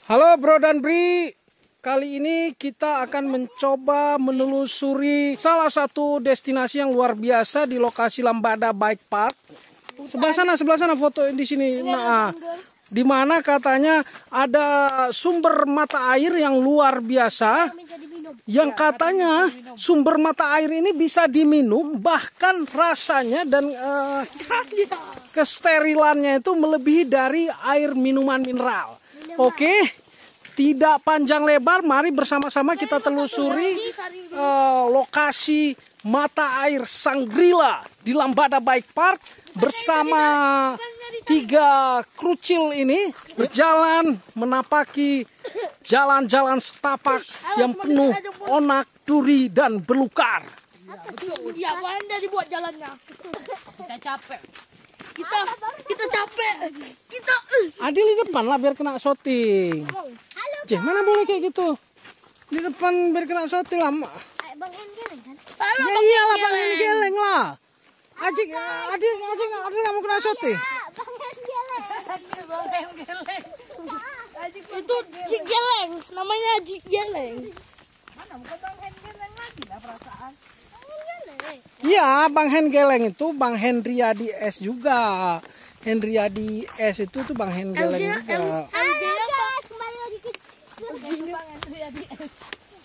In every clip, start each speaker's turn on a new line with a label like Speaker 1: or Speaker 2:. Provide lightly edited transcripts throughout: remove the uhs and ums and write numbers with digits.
Speaker 1: Halo Bro dan Bri, kali ini kita akan mencoba menelusuri salah satu destinasi yang luar biasa di lokasi Lambada Bike Park. Sebelah sana foto di sini. Nah, di mana katanya ada sumber mata air yang luar biasa. Yang katanya sumber mata air ini bisa diminum, bahkan rasanya dan kesterilannya itu melebihi dari air minuman mineral. Oke, tidak panjang lebar, mari bersama-sama kita telusuri lokasi mata air Sangrila di Lambada Bike Park bersama 3 krucil ini berjalan menapaki jalan-jalan setapak yang penuh onak, duri, dan belukar.
Speaker 2: Ya, mana dibuat jalannya? Kita capek. Kita capek.
Speaker 1: Adil di depan lah biar kena shooting. Cih, mana boleh kayak gitu? Di depan biar kena shooting lah.
Speaker 2: Bang Hen geleng kan?
Speaker 1: Ya iyalah Bang Hen geleng lah. Adil nggak mau kena shooting.
Speaker 2: Bang Hen geleng. Itu Jik Geleng, namanya Jik Geleng. Mana bukan Bang Hen geleng lagi lah perasaan.
Speaker 1: Iya, Bang Hen geleng itu Bang Hendriadi S juga. Hendriadi S itu tuh Bang Hen geleng juga.
Speaker 2: Halo guys, kembali lagi ke Bang Hendriadi S.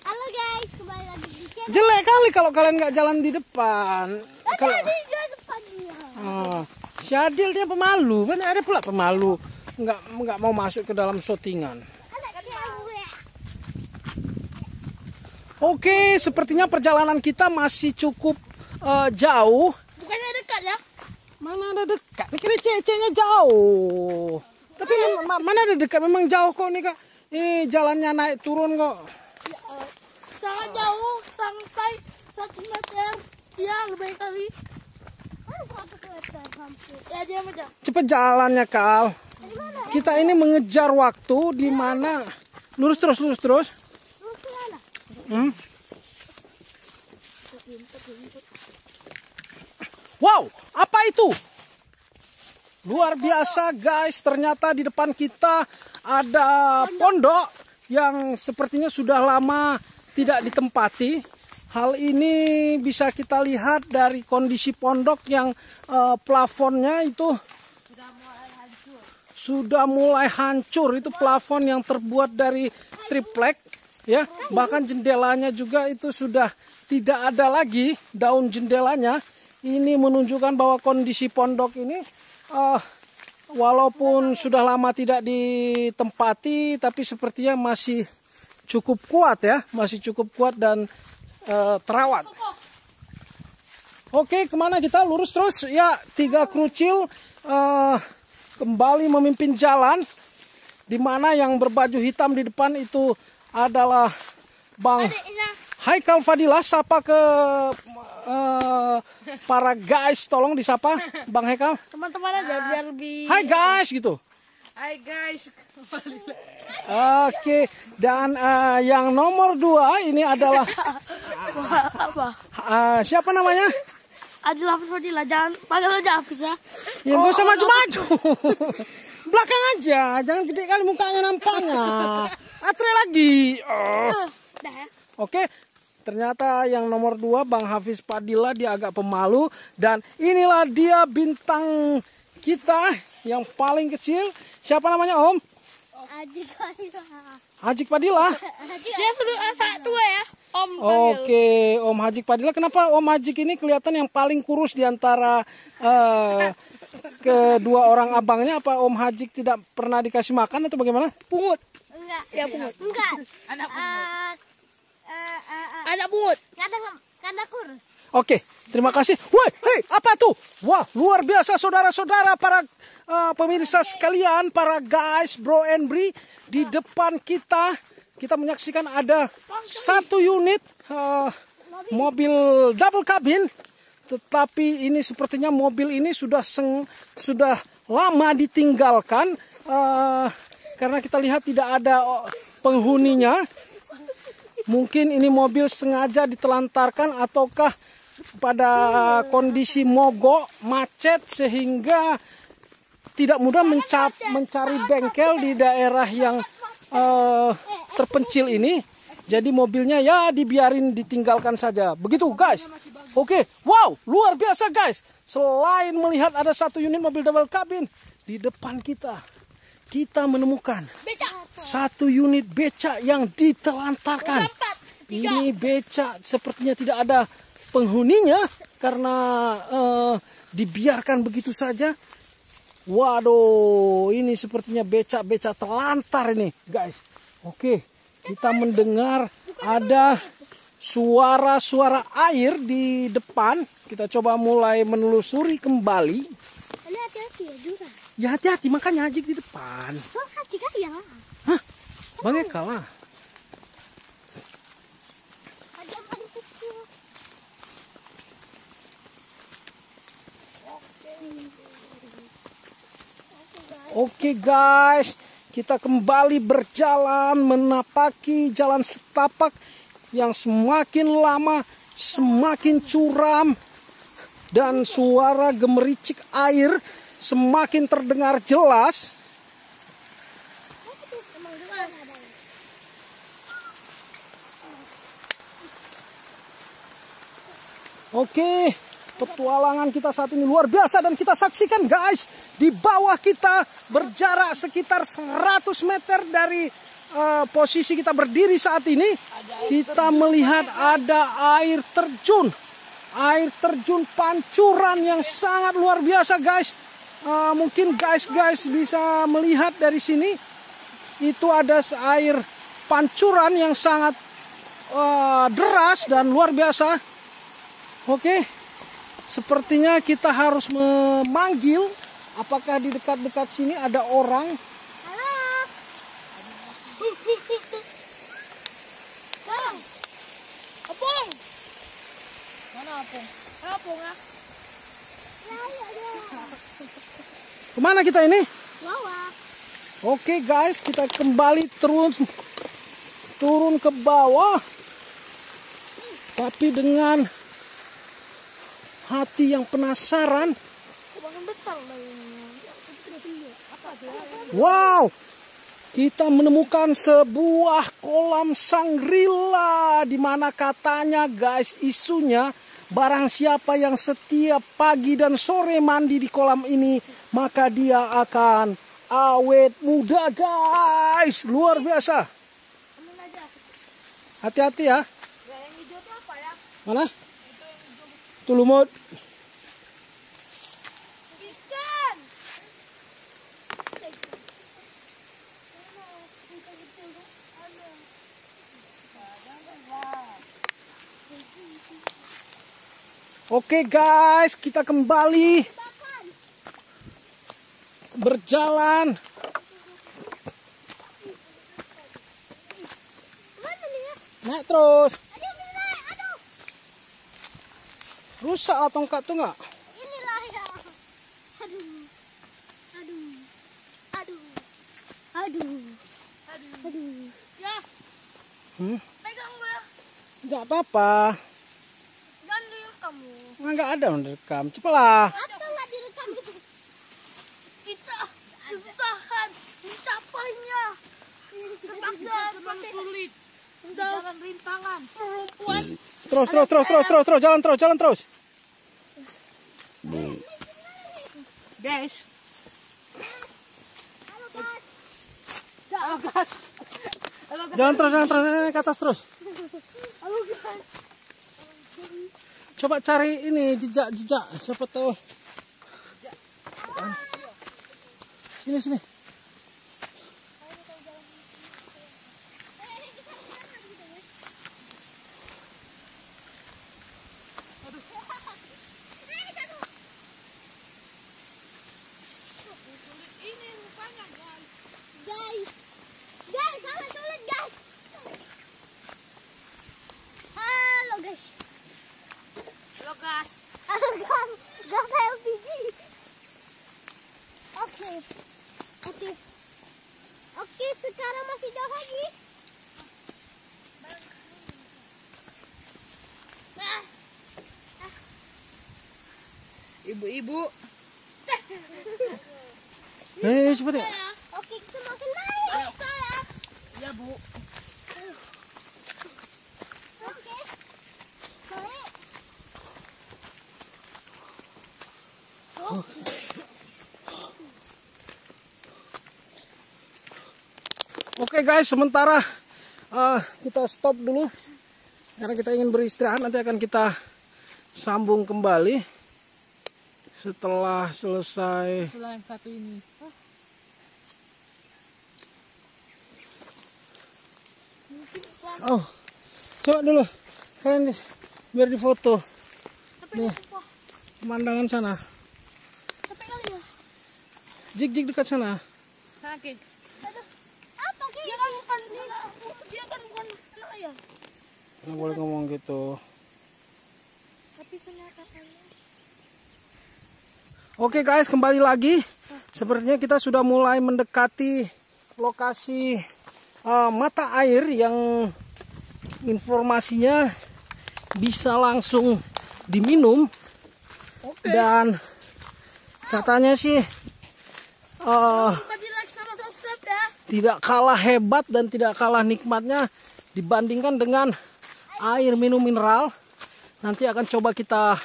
Speaker 2: Halo guys, kembali lagi di channel.
Speaker 1: Jelek kali kalau kalian nggak jalan di depan. Kalau si Adil dia pemalu, kan ada pula pemalu, nggak mau masuk ke dalam shootingan. Oke, sepertinya perjalanan kita masih cukup jauh.
Speaker 2: Bukannya dekat ya?
Speaker 1: Mana ada dekat? Ini kira cecenya jauh. Tapi mana ada dekat? Memang jauh kok nih Kak. Ini jalannya naik turun kok.
Speaker 2: Sangat jauh, sampai 1 meter. Ya, lebih kali. Ya, dia macam.
Speaker 1: Cepet jalannya Kal. Kita ini mengejar waktu di mana lurus terus. Wow, apa itu? Luar biasa guys, ternyata di depan kita ada pondok yang sepertinya sudah lama tidak ditempati. Hal ini bisa kita lihat dari kondisi pondok yang plafonnya itu sudah mulai hancur. Itu plafon yang terbuat dari triplek, ya. Bahkan jendelanya juga itu sudah tidak ada lagi daun jendelanya. Ini menunjukkan bahwa kondisi pondok ini walaupun sudah lama tidak ditempati, tapi sepertinya masih cukup kuat ya, masih cukup kuat dan terawat. Oke, kemana kita? Lurus terus ya. 3 krucil kembali memimpin jalan, di mana yang berbaju hitam di depan itu adalah Bang Haikal Fadilah. Sapa ke para guys, tolong disapa Bang Haikal.
Speaker 2: Teman-teman aja biar lebih.
Speaker 1: Hai guys gitu.
Speaker 2: Hai guys.
Speaker 1: Oke, dan yang nomor 2 ini adalah siapa namanya?
Speaker 2: Adil Hafiz Fadilah, jangan panggil aja Hafiz ya.
Speaker 1: Ya nggak usah maju-maju. Belakang aja, jangan gede kali mukanya nampaknya. Atre lagi.
Speaker 2: Dah ya.
Speaker 1: Oke, ternyata yang nomor 2 Bang Hafiz Fadilah, dia agak pemalu. Dan inilah dia bintang kita yang paling kecil. Siapa namanya Om?
Speaker 2: Ajik Fadilah.
Speaker 1: Hajik Fadilah.
Speaker 2: Dia sudah sangat tua ya, Om.
Speaker 1: Oke, Om Hajik Fadilah. Kenapa Om Hajik ini kelihatan yang paling kurus di antara kedua orang abangnya? Apa Om Hajik tidak pernah dikasih makan atau bagaimana?
Speaker 2: Pungut.
Speaker 3: Enggak.
Speaker 2: Ya pungut.
Speaker 3: Enggak.
Speaker 2: Anak pungut.
Speaker 3: Anak
Speaker 2: pungut.
Speaker 3: Karena kurus.
Speaker 1: Oke, terima kasih. Woi, hei, apa tuh? Wah, luar biasa saudara-saudara, para pemirsa sekalian, para guys, Bro and Bri. Di depan kita menyaksikan ada 1 unit mobil double cabin. Tetapi ini sepertinya mobil ini sudah lama ditinggalkan karena kita lihat tidak ada penghuninya. Mungkin ini mobil sengaja ditelantarkan ataukah pada kondisi mogok, macet, sehingga tidak mudah mencari bengkel di daerah yang terpencil ini. Jadi mobilnya ya dibiarin, ditinggalkan saja. Begitu guys. Oke, wow, luar biasa guys. Selain melihat ada satu unit mobil double cabin di depan kita, kita menemukan satu unit becak yang ditelantarkan. Ini becak sepertinya tidak ada penghuninya karena dibiarkan begitu saja. Waduh, ini sepertinya becak-becak terlantar ini, guys. Oke, kita mendengar ada suara-suara air di depan. Kita coba mulai menelusuri kembali.
Speaker 3: Hati-hati ya juga.
Speaker 1: Ya hati-hati, makanya Ajik di depan.
Speaker 3: Oh, hati-hati ya.
Speaker 1: Hah? Bang Eka lah. Oke guys, kita kembali berjalan menapaki jalan setapak yang semakin lama semakin curam dan suara gemericik air semakin terdengar jelas. Oke, petualangan kita saat ini luar biasa dan kita saksikan guys, di bawah kita berjarak sekitar 100 meter dari posisi kita berdiri saat ini, kita melihat ada air terjun pancuran yang sangat luar biasa guys. Mungkin guys bisa melihat dari sini, itu ada air pancuran yang sangat deras dan luar biasa. Oke, sepertinya kita harus memanggil. Apakah di dekat-dekat sini ada orang?
Speaker 3: Halo. Bang.
Speaker 2: Apung. Mana Apung? Apung ah.
Speaker 1: Kemana kita ini?
Speaker 3: Bawah.
Speaker 1: Oke guys, kita kembali turun ke bawah. Tapi dengan hati yang penasaran. Wow, kita menemukan sebuah kolam Shangri-La, di mana katanya guys, isunya barang siapa yang setiap pagi dan sore mandi di kolam ini, maka dia akan awet muda guys. Luar biasa. Hati-hati ya. Mana? Itu lumut.
Speaker 3: Ikan.
Speaker 1: Oke guys, kita kembali berjalan. Naik terus. Rusak lah tongkat tuh nggak?
Speaker 3: Inilah ya. Aduh. Aduh. Aduh. Aduh. Aduh. Aduh.
Speaker 2: Ya, pegang gue ya.
Speaker 1: Nggak apa-apa.
Speaker 2: Jangan direkam lu.
Speaker 1: Nggak ada yang direkam. Cepatlah.
Speaker 3: Apa nggak direkam itu?
Speaker 2: Kita kesusahan mencapainya. Terpaksa sulit. Jalan rintangan. Perempuan.
Speaker 1: Terus, jalan terus.
Speaker 2: Guys.
Speaker 3: Halo guys.
Speaker 2: Halo gas.
Speaker 1: Jalan terus, ke atas terus.
Speaker 2: Halo guys.
Speaker 1: Coba cari ini jejak, siapa tahu. Sini.
Speaker 3: Guys, sangat sulit guys. Halo guys.
Speaker 2: Halo gas.
Speaker 3: Halo guys. Gas LPG. Oke, sekarang masih jauh lagi.
Speaker 2: Ibu-ibu.
Speaker 1: Cepat ya.
Speaker 3: Oke, semakin naik. Saya.
Speaker 2: Ya, Bu.
Speaker 3: Oke. Naik.
Speaker 1: Oke guys, sementara kita stop dulu karena kita ingin beristirahat. Nanti akan kita sambung kembali setelah selesai.
Speaker 2: Setelah yang satu ini.
Speaker 1: Oh, coba dulu kalian biar difoto. Nih, pemandangan sana.
Speaker 3: Capek kali ya.
Speaker 1: Jig dekat sana.
Speaker 2: Sakit.
Speaker 3: Apa sih? Dia kan bukan anak ayah.
Speaker 1: Nggak boleh ngomong gitu.
Speaker 3: Tapi kenyataan.
Speaker 1: Oke guys, kembali lagi. Sepertinya kita sudah mulai mendekati lokasi mata air yang informasinya bisa langsung diminum. Dan katanya sih
Speaker 3: Like sama subscribe ya.
Speaker 1: tidak kalah hebat dan tidak kalah nikmatnya dibandingkan dengan air minum mineral. Nanti akan coba kita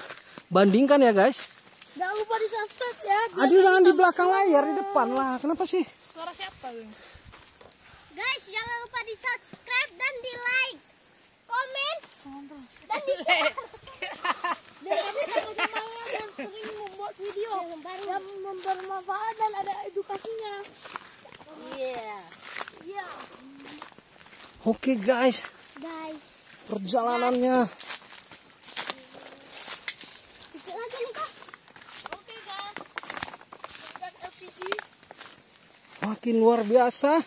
Speaker 1: bandingkan ya guys.
Speaker 3: Jangan lupa di subscribe ya.
Speaker 1: Adil jangan di belakang layar, di depan lah. Kenapa sih?
Speaker 2: Suara siapa, Bang?
Speaker 3: Guys, jangan lupa di subscribe dan di like, komen, dan di share. Dan kami sama-sama yang sering membuat video yang bermanfaat dan ada edukasinya. Iya. Iya.
Speaker 1: Oke guys,
Speaker 3: Guys,
Speaker 1: perjalanannya
Speaker 3: ikut lagi nih kak.
Speaker 2: Oke, guys. Bukan LPG.
Speaker 1: makin luar biasa.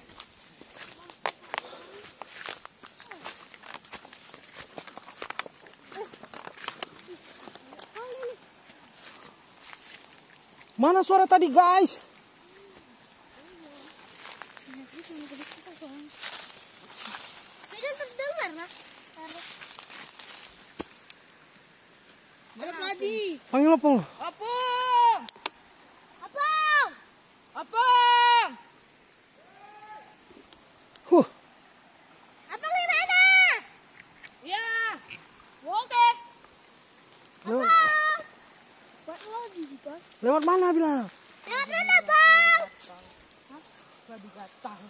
Speaker 1: Mana suara tadi guys?
Speaker 3: Tidak terdengar lah.
Speaker 2: Belum lagi.
Speaker 1: Panggil opong.
Speaker 2: Apung!
Speaker 3: Apa?
Speaker 2: Apung!
Speaker 3: Apa di mana?
Speaker 2: Ya. Oke.
Speaker 1: Lewat,
Speaker 3: Buat lagi sih kak.
Speaker 1: lewat mana bilang?
Speaker 3: Lewat mana bang?
Speaker 2: Gak digatang.